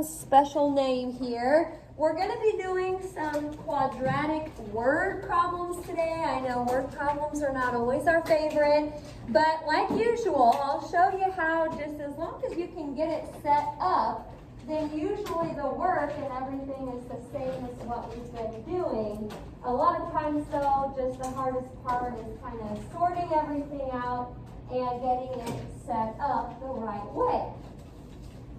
Special name here. We're going to be doing some quadratic word problems today. I know word problems are not always our favorite, but like usual, I'll show you how, just as long as you can get it set up, then usually the work and everything is the same as what we've been doing. A lot of times though, just the hardest part is kind of sorting everything out and getting it set up the right way.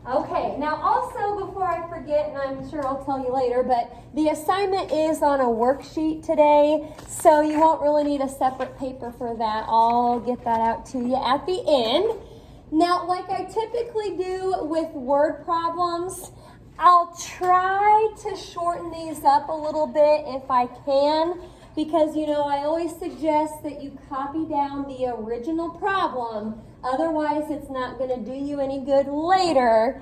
Okay, now also before I forget, and I'm sure I'll tell you later, but the assignment is on a worksheet today, so you won't really need a separate paper for that. I'll get that out to you at the end. Now, like I typically do with word problems, I'll try to shorten these up a little bit if I can, because I always suggest that you copy down the original problem. Otherwise, it's not going to do you any good later.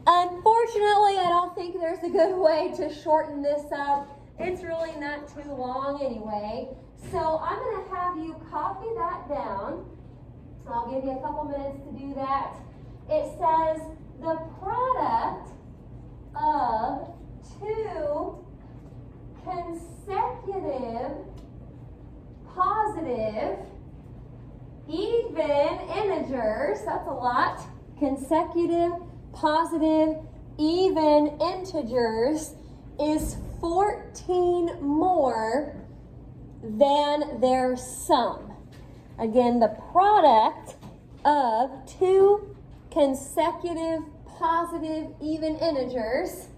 Unfortunately, I don't think there's a good way to shorten this up. It's really not too long anyway. So I'm going to have you copy that down. I'll give you a couple minutes to do that. It says the product of two consecutive positive even integers, that's a lot, consecutive positive even integers is 14 more than their sum. Again, the product of two consecutive positive even integers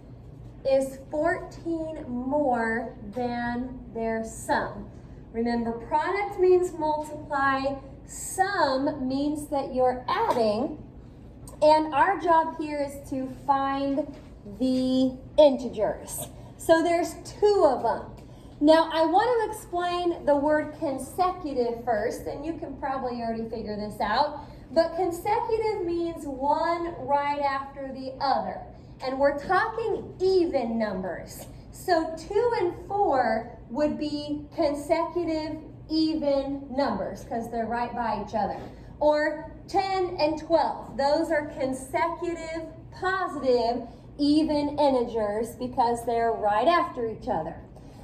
is 14 more than their sum. Remember, product means multiply, sum means that you're adding, and our job here is to find the integers. So there's two of them. Now, I want to explain the word consecutive first, and you can probably already figure this out, but consecutive means one right after the other, and we're talking even numbers. So 2 and 4 would be consecutive even numbers because they're right by each other. Or 10 and 12, those are consecutive positive even integers because they're right after each other.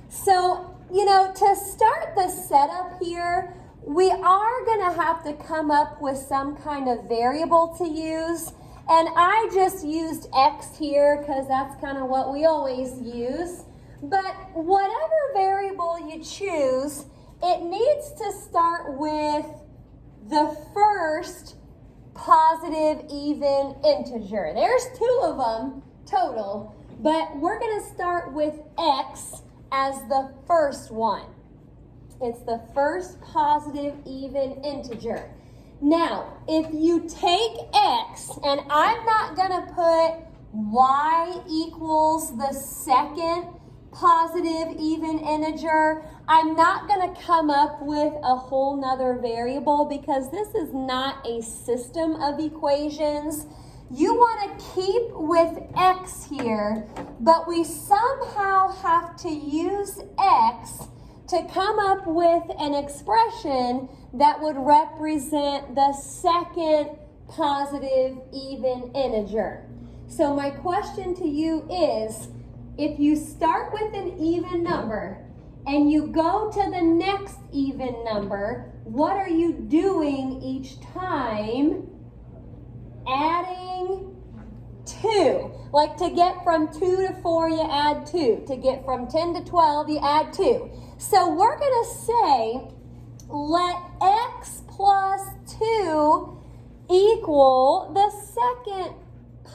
So, to start the setup here, we are going to have to come up with some kind of variable to use. And I just used X here because that's kind of what we always use. But whatever variable you choose, it needs to start with the first positive even integer. There's two of them total, but we're going to start with X as the first one. It's the first positive even integer. Now, if you take X, and I'm not going to put Y equals the second positive even integer, I'm not going to come up with a whole nother variable because this is not a system of equations. You want to keep with X here, but we somehow have to use X to come up with an expression that would represent the second positive even integer. So my question to you is, if you start with an even number and you go to the next even number, what are you doing each time? Adding 2. Like to get from 2 to 4, you add 2. To get from 10 to 12, you add 2. So we're going to say, let X plus 2 equal the second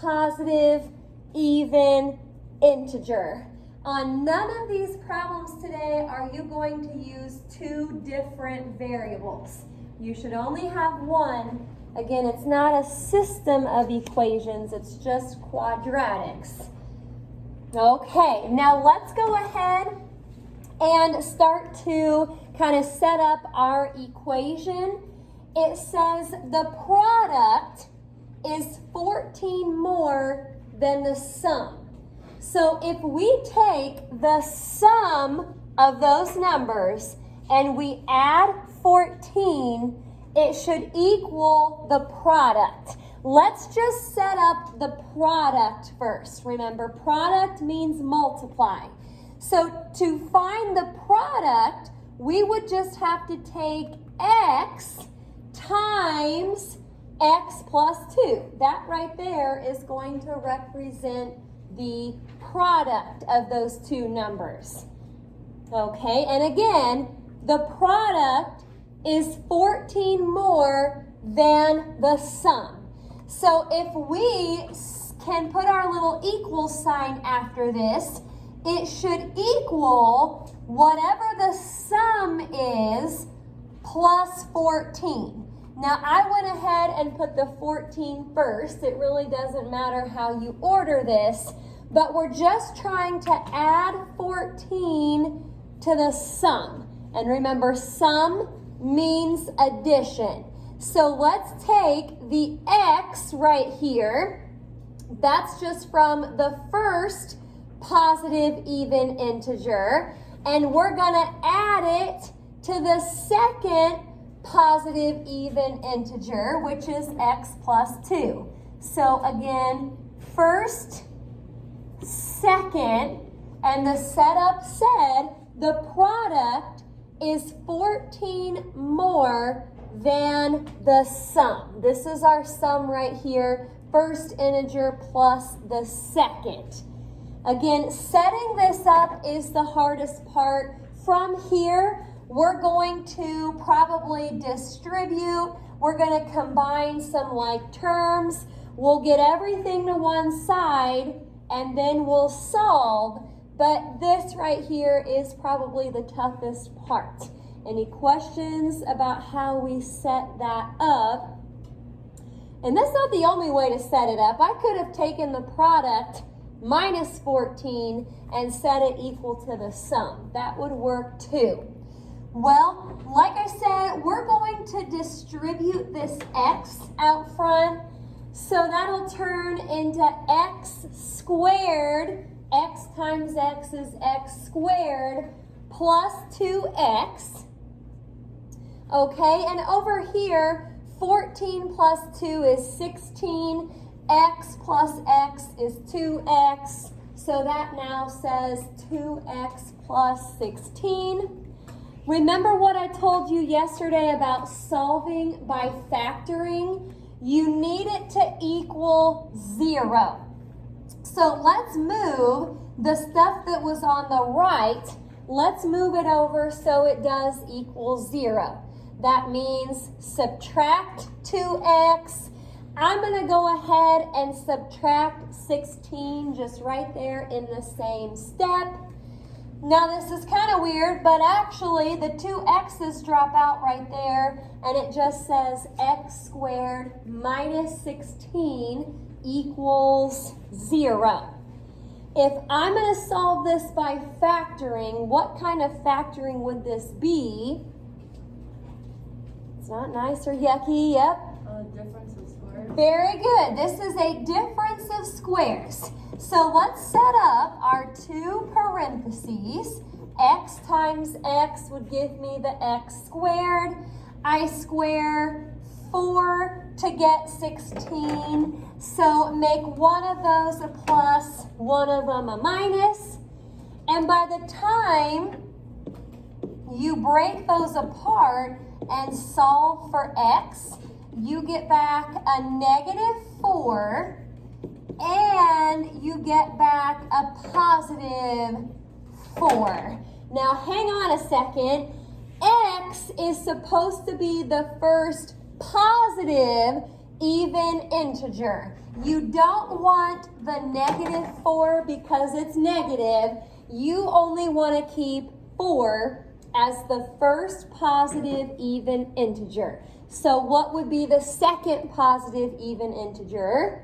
positive even integer. On none of these problems today are you going to use two different variables. You should only have one. Again, it's not a system of equations, it's just quadratics. Okay, now let's go ahead and start to kind of set up our equation. It says the product is 14 more than the sum. So if we take the sum of those numbers and we add 14, it should equal the product. Let's just set up the product first. Remember, product means multiply. So to find the product, we would just have to take x times x plus 2. That right there is going to represent the product of those two numbers. Okay, and again, the product is 14 more than the sum. So if we can put our little equal sign after this, it should equal whatever the sum is plus 14. Now I went ahead and put the 14 first. It really doesn't matter how you order this, but we're just trying to add 14 to the sum. And remember, sum means addition. So let's take the x right here. That's just from the first positive even integer. And we're going to add it to the second positive even integer, which is x plus 2. So again, first, second, and the setup said the product is 14 more than the sum. This is our sum right here, first integer plus the second. Again, setting this up is the hardest part. From here, we're going to probably distribute. We're going to combine some like terms. We'll get everything to one side, and then we'll solve. But this right here is probably the toughest part. Any questions about how we set that up? And that's not the only way to set it up. I could have taken the product minus 14 and set it equal to the sum. That would work too. Well, like I said, we're going to distribute this x out front. So that'll turn into x squared. X times x is x squared plus 2x. Okay, and over here, 14 plus 2 is 16. X plus x is 2x. So that now says 2x plus 16. Remember what I told you yesterday about solving by factoring? You need it to equal 0. So let's move the stuff that was on the right, let's move it over so it does equal 0. That means subtract 2x. I'm going to go ahead and subtract 16 just right there in the same step. Now this is kind of weird, but actually the two x's drop out right there and it just says x squared minus 16 equals 0. If I'm going to solve this by factoring, what kind of factoring would this be? It's not nice or yucky, yep. Difference of squares. Very good. This is a difference of squares. So let's set up our two parentheses. X times x would give me the x squared. I square 4 to get 16. So make one of those a plus, one of them a minus. And by the time you break those apart and solve for x, you get back a negative 4 and you get back a positive 4. Now hang on a second. X is supposed to be the first positive even integer. You don't want the negative 4 because it's negative. You only want to keep 4 as the first positive even integer. So what would be the second positive even integer?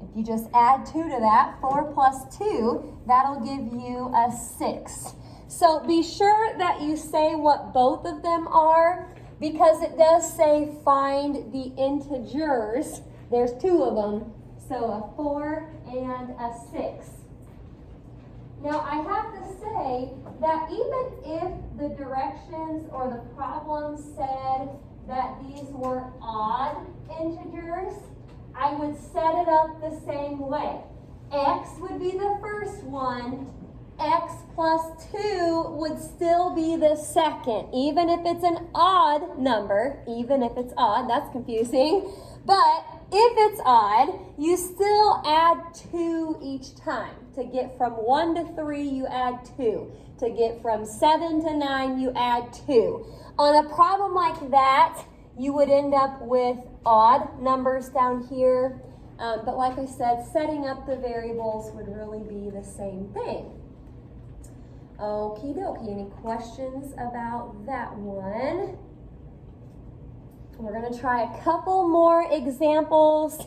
If you just add 2 to that, 4 plus 2, that'll give you a 6. So be sure that you say what both of them are, because it does say find the integers. There's 2 of them, so a 4 and a 6. Now I have to say that even if the directions or the problem said that these were odd integers, I would set it up the same way. X would be the first one. X plus 2 would still be the second, even if it's an odd number, even if it's odd, that's confusing. But if it's odd, you still add 2 each time. To get from 1 to 3, you add 2. To get from 7 to 9, you add 2. On a problem like that, you would end up with odd numbers down here. But like I said, setting up the variables would really be the same thing. Okie dokie, any questions about that one? We're going to try a couple more examples.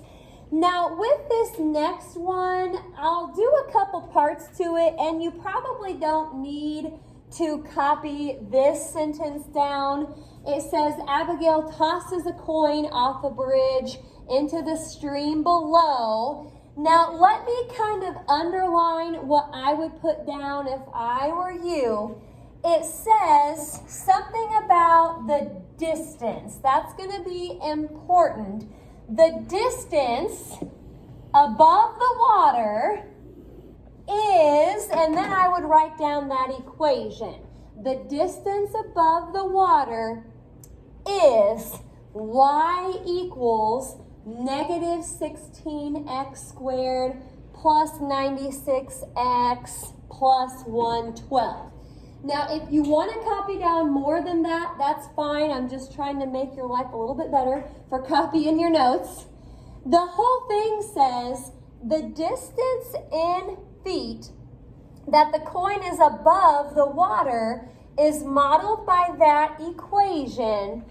Now with this next one, I'll do a couple parts to it, and you probably don't need to copy this sentence down. It says, Abigail tosses a coin off a bridge into the stream below. Now, let me kind of underline what I would put down if I were you. It says something about the distance. That's going to be important. The distance above the water is, and then I would write down that equation. The distance above the water is y equals negative 16x squared plus 96x plus 112. Now, if you want to copy down more than that, that's fine. I'm just trying to make your life a little bit better for copying your notes. The whole thing says the distance in feet that the coin is above the water is modeled by that equation.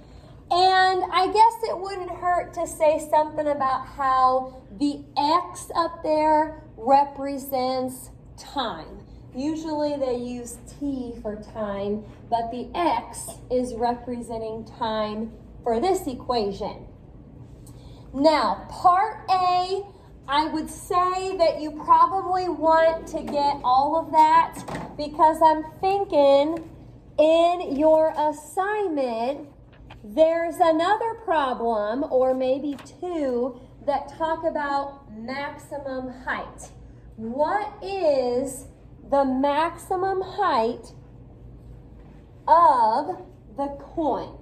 And I guess it wouldn't hurt to say something about how the X up there represents time. Usually they use T for time, but the X is representing time for this equation. Now, part A, I would say that you probably want to get all of that because I'm thinking in your assignment, there's another problem, or maybe two, that talk about maximum height. What is the maximum height of the coin?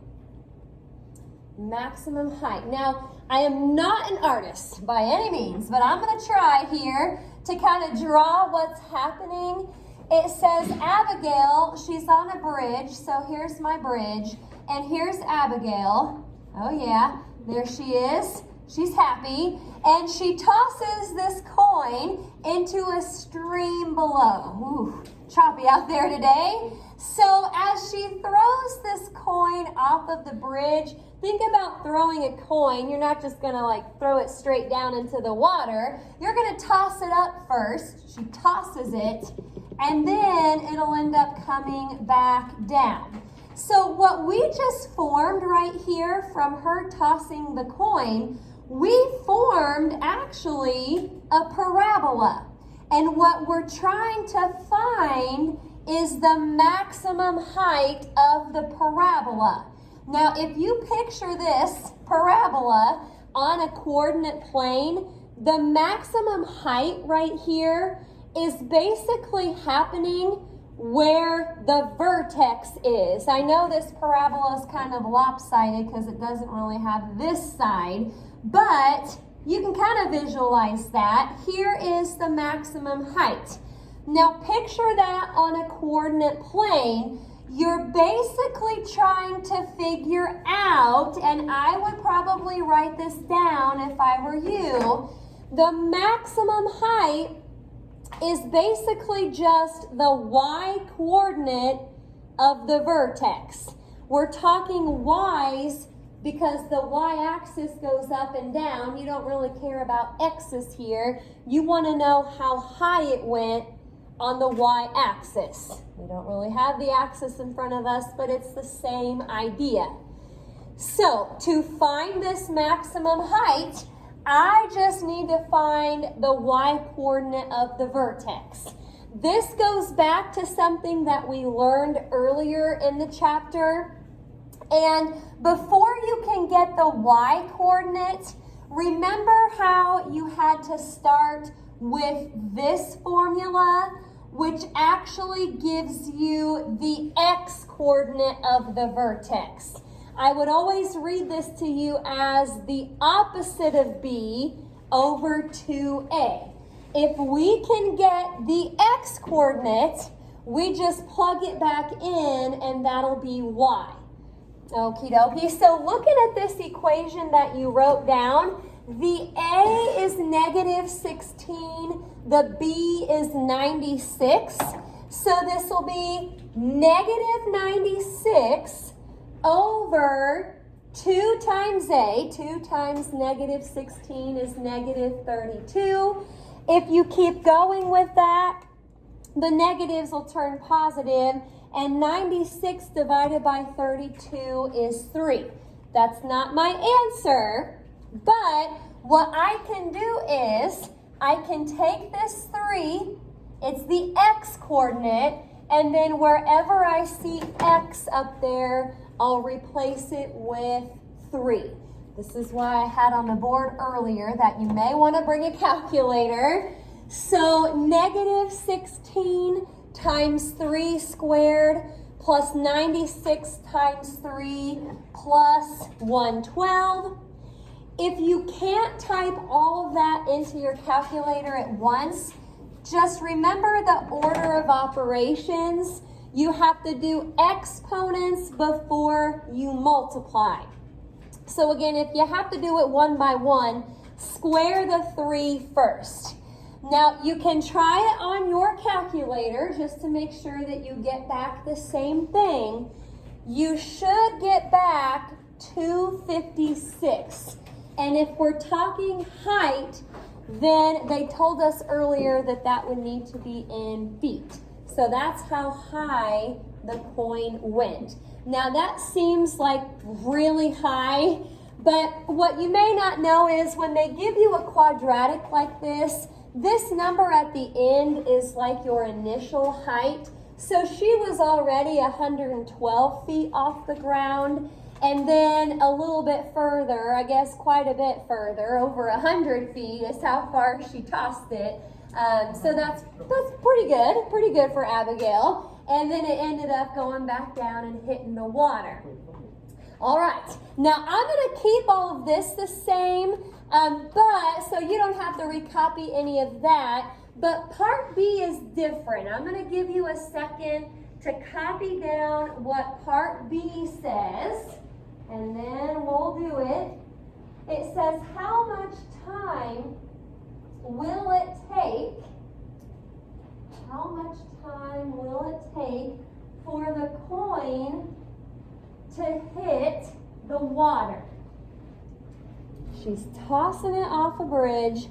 Maximum height. Now, I am not an artist by any means, but I'm going to try here to kind of draw what's happening. It says Abigail, she's on a bridge, so here's my bridge. And here's Abigail. Oh yeah, there she is. She's happy. And she tosses this coin into a stream below. Ooh, choppy out there today. So as she throws this coin off of the bridge, think about throwing a coin. You're not just gonna like throw it straight down into the water. You're gonna toss it up first. She tosses it, and then it'll end up coming back down. So what we just formed right here from her tossing the coin, we formed actually a parabola. And what we're trying to find is the maximum height of the parabola. Now, if you picture this parabola on a coordinate plane, the maximum height right here is basically happening where the vertex is. I know this parabola is kind of lopsided because it doesn't really have this side, but you can kind of visualize that. Here is the maximum height. Now picture that on a coordinate plane. You're basically trying to figure out, and I would probably write this down if I were you, the maximum height is basically just the y coordinate of the vertex. We're talking y's because the y-axis goes up and down. You don't really care about x's here. You want to know how high it went on the y-axis. We don't really have the axis in front of us, but it's the same idea. So to find this maximum height, I just need to find the y-coordinate of the vertex. This goes back to something that we learned earlier in the chapter. And before you can get the y coordinate, remember how you had to start with this formula, which actually gives you the x coordinate of the vertex. I would always read this to you as the opposite of b over 2a. If we can get the x coordinate, we just plug it back in and that'll be y. Okie dokie. So looking at this equation that you wrote down, the a is negative 16, the b is 96. So this will be negative 96 over 2 times a. 2 times negative 16 is negative 32. If you keep going with that, the negatives will turn positive, and 96 divided by 32 is 3. That's not my answer, but what I can do is I can take this 3, it's the x coordinate, and then wherever I see x up there, I'll replace it with 3. This is why I had on the board earlier that you may want to bring a calculator. So negative 16 times 3 squared plus 96 times 3 plus 112. If you can't type all of that into your calculator at once, just remember the order of operations. You have to do exponents before you multiply. So again, if you have to do it one by one, square the 3 first. Now, you can try it on your calculator just to make sure that you get back the same thing. You should get back 256. And if we're talking height, then they told us earlier that that would need to be in feet. So that's how high the coin went. Now, that seems like really high, but what you may not know is when they give you a quadratic like this number at the end is like your initial height. So she was already 112 feet off the ground, and then a little bit further, I guess quite a bit further, over 100 feet is how far she tossed it. So that's pretty good for Abigail. And then it ended up going back down and hitting the water. All right, now I'm going to keep all of this the same, but so you don't have to recopy any of that. But part B is different. I'm going to give you a second to copy down what part B says, and then we'll do it. It says, how much time will it take? How much time will it take for the coin to hit the water? She's tossing it off a bridge.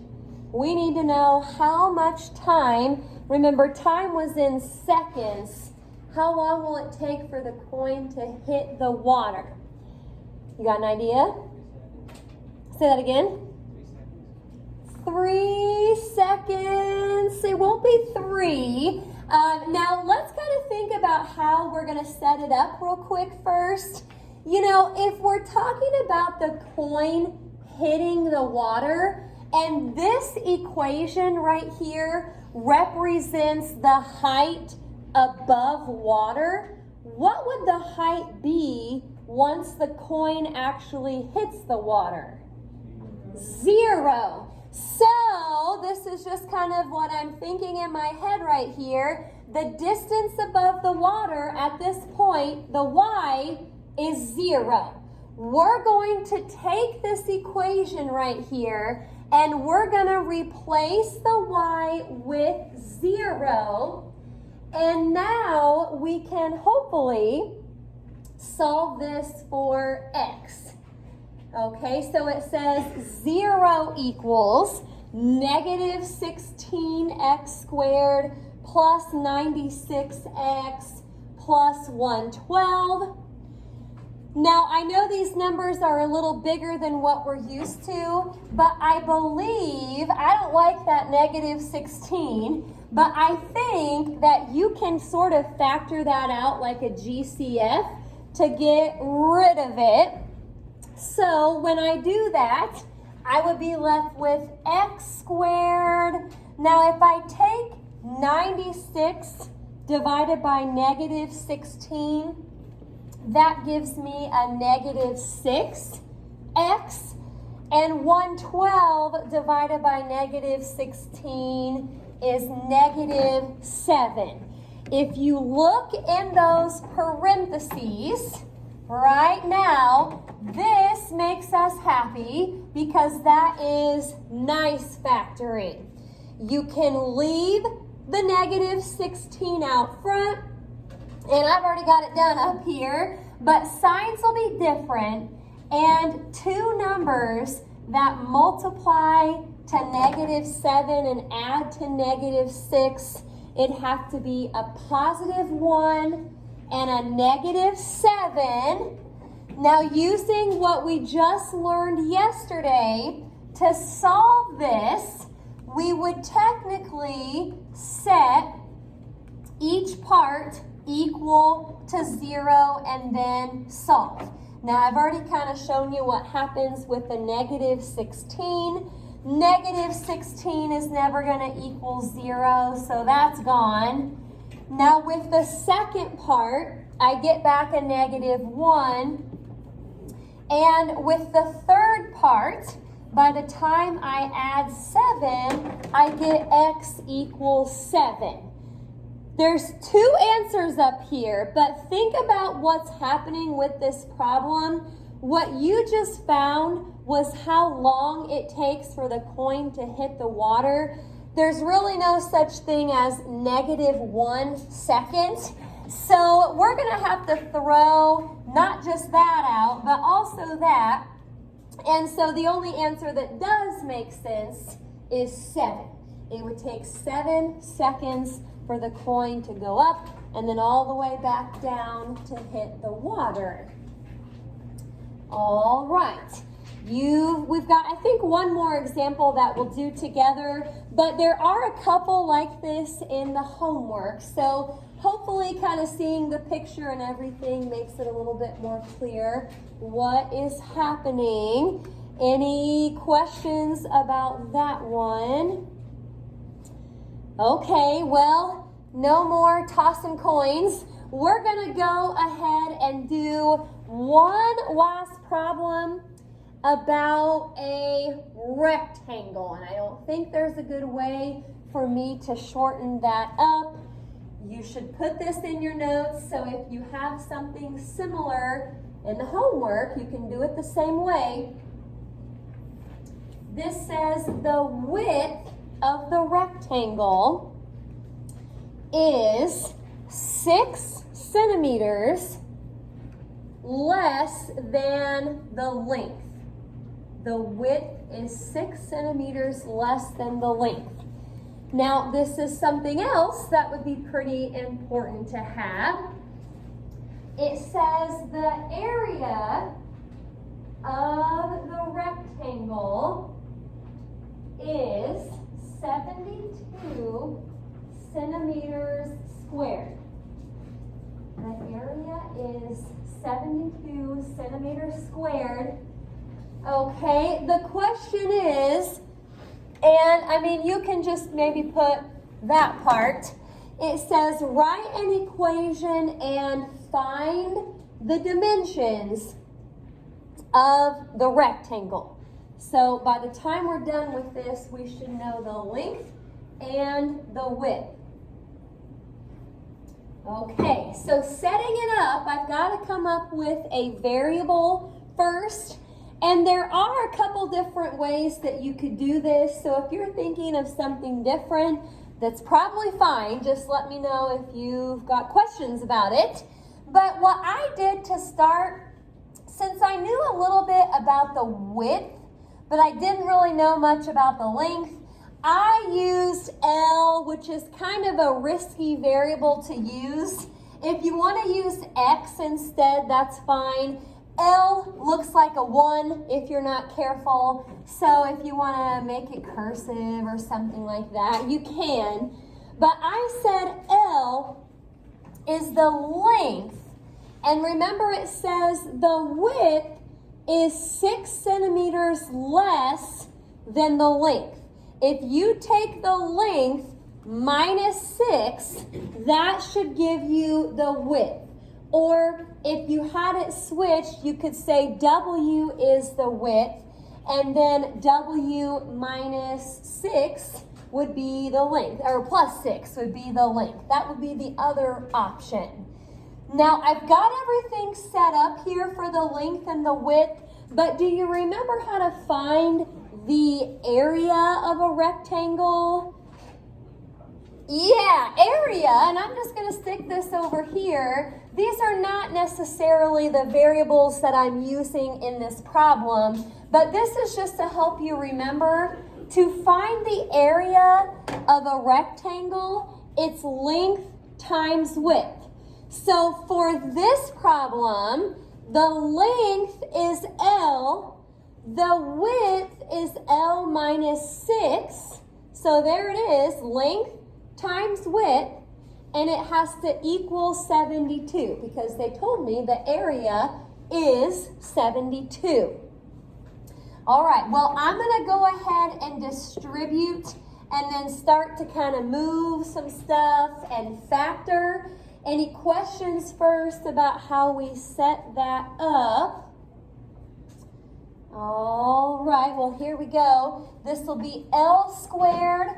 We need to know how much time. Remember, time was in seconds. How long will it take for the coin to hit the water? You got an idea? Say that again. 3 seconds. It won't be 3. Now, let's kind of think about how we're going to set it up real quick first. You know, if we're talking about the coin hitting the water, and this equation right here represents the height above water, what would the height be once the coin actually hits the water? 0. So this is just kind of what I'm thinking in my head right here. The distance above the water at this point, the y, is 0. We're going to take this equation right here and we're going to replace the y with 0. And now we can hopefully solve this for x. Okay, so it says 0 equals negative 16x squared plus 96x plus 112. Now, I know these numbers are a little bigger than what we're used to, but I believe, I don't like that negative 16, but I think that you can sort of factor that out like a GCF to get rid of it. So when I do that, I would be left with x squared. Now if I take 96 divided by negative 16, that gives me a negative 6x. And 112 divided by negative 16 is negative 7. If you look in those parentheses right now, this makes us happy because that is nice factoring. You can leave the negative 16 out front, and I've already got it done up here, but signs will be different, and two numbers that multiply to negative 7 and add to negative 6, it have to be a positive 1 and a negative 7. Now, using what we just learned yesterday, to solve this, we would technically set each part equal to 0 and then solve. Now, I've already kind of shown you what happens with the negative 16. Negative 16 is never going to equal 0, so that's gone. Now, with the second part, I get back a negative 1. And with the third part, by the time I add 7, I get x equals 7. There's two answers up here, but think about what's happening with this problem. What you just found was how long it takes for the coin to hit the water. There's really no such thing as negative 1 second. So we're going to have to throw not just that out, but also that. And so the only answer that does make sense is 7. It would take 7 seconds for the coin to go up and then all the way back down to hit the water. All right. We've got, I think, one more example that we'll do together, but there are a couple like this in the homework. So hopefully kind of seeing the picture and everything makes it a little bit more clear what is happening. Any questions about that one? Okay, well, no more tossing coins. We're going to go ahead and do one last problem about a rectangle. And I don't think there's a good way for me to shorten that up. You should put this in your notes, so if you have something similar in the homework, you can do it the same way. This says the width of the rectangle is 6 centimeters less than the length. The width is 6 centimeters less than the length. Now, this is something else that would be pretty important to have. It says the area of the rectangle is 72 centimeters squared. The area is 72 centimeters squared. Okay, the question is, and I mean, you can just maybe put that part. It says, write an equation and find the dimensions of the rectangle. So by the time we're done with this, we should know the length and the width. Okay, so setting it up, I've got to come up with a variable first. And there are a couple different ways that you could do this. So if you're thinking of something different, that's probably fine. Just let me know if you've got questions about it. But what I did to start, since I knew a little bit about the width, but I didn't really know much about the length, I used L, which is kind of a risky variable to use. If you want to use X instead, that's fine. L looks like a 1 if you're not careful. So if you want to make it cursive or something like that, you can. But I said L is the length And remember, it says the width is 6 centimeters less than the length. If you take the length minus 6, that should give you the width. Or if you had it switched, you could say W is the width, and then W minus 6 would be the length, or plus 6 would be the length. That would be the other option. Now, I've got everything set up here for the length and the width, but do you remember how to find the area of a rectangle? Yeah, area, and I'm just going to stick this over here. These are not necessarily the variables that I'm using in this problem, but this is just to help you remember to find the area of a rectangle, it's length times width. So for this problem, the length is L, the width is L minus 6. So there it is, length times width, and it has to equal 72 because they told me the area is 72. All right, well, I'm going to go ahead and distribute and then start to kind of move some stuff and factor. Any questions first about how we set that up? All right, well, here we go. This will be L squared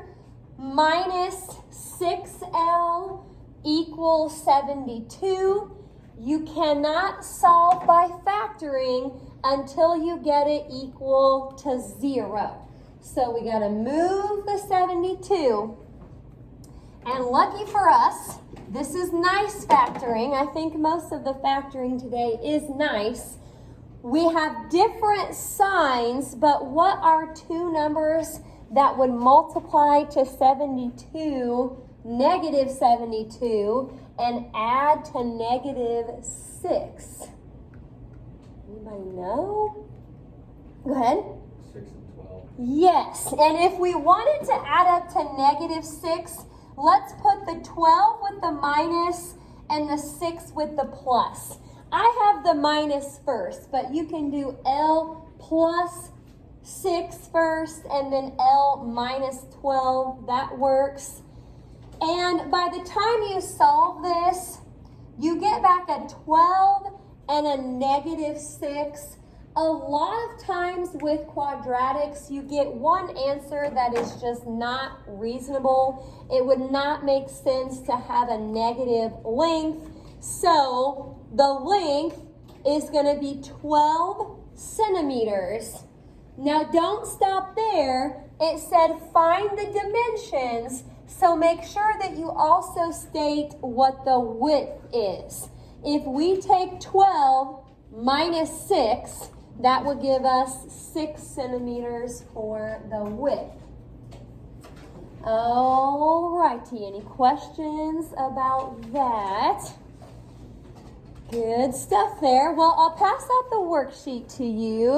minus 6L equals 72. You cannot solve by factoring until you get it equal to 0. So we got to move the 72. And lucky for us, this is nice factoring. I think most of the factoring today is nice. We have different signs, but what are two numbers that would multiply to 72, negative 72, and add to negative 6? Anybody know? Go ahead. 6 and 12. Yes, and if we wanted to add up to negative 6, let's put the 12 with the minus and the 6 with the plus. I have the minus first, but you can do L plus 6 first and then L minus 12. That works. And by the time you solve this, you get back a 12 and a negative 6. A lot of times with quadratics, you get one answer that is just not reasonable. It would not make sense to have a negative length. So the length is going to be 12 centimeters. Now don't stop there. It said find the dimensions. So make sure that you also state what the width is. If we take 12 minus 6, that would give us 6 centimeters for the width. All righty, any questions about that? Good stuff there. Well, I'll pass out the worksheet to you.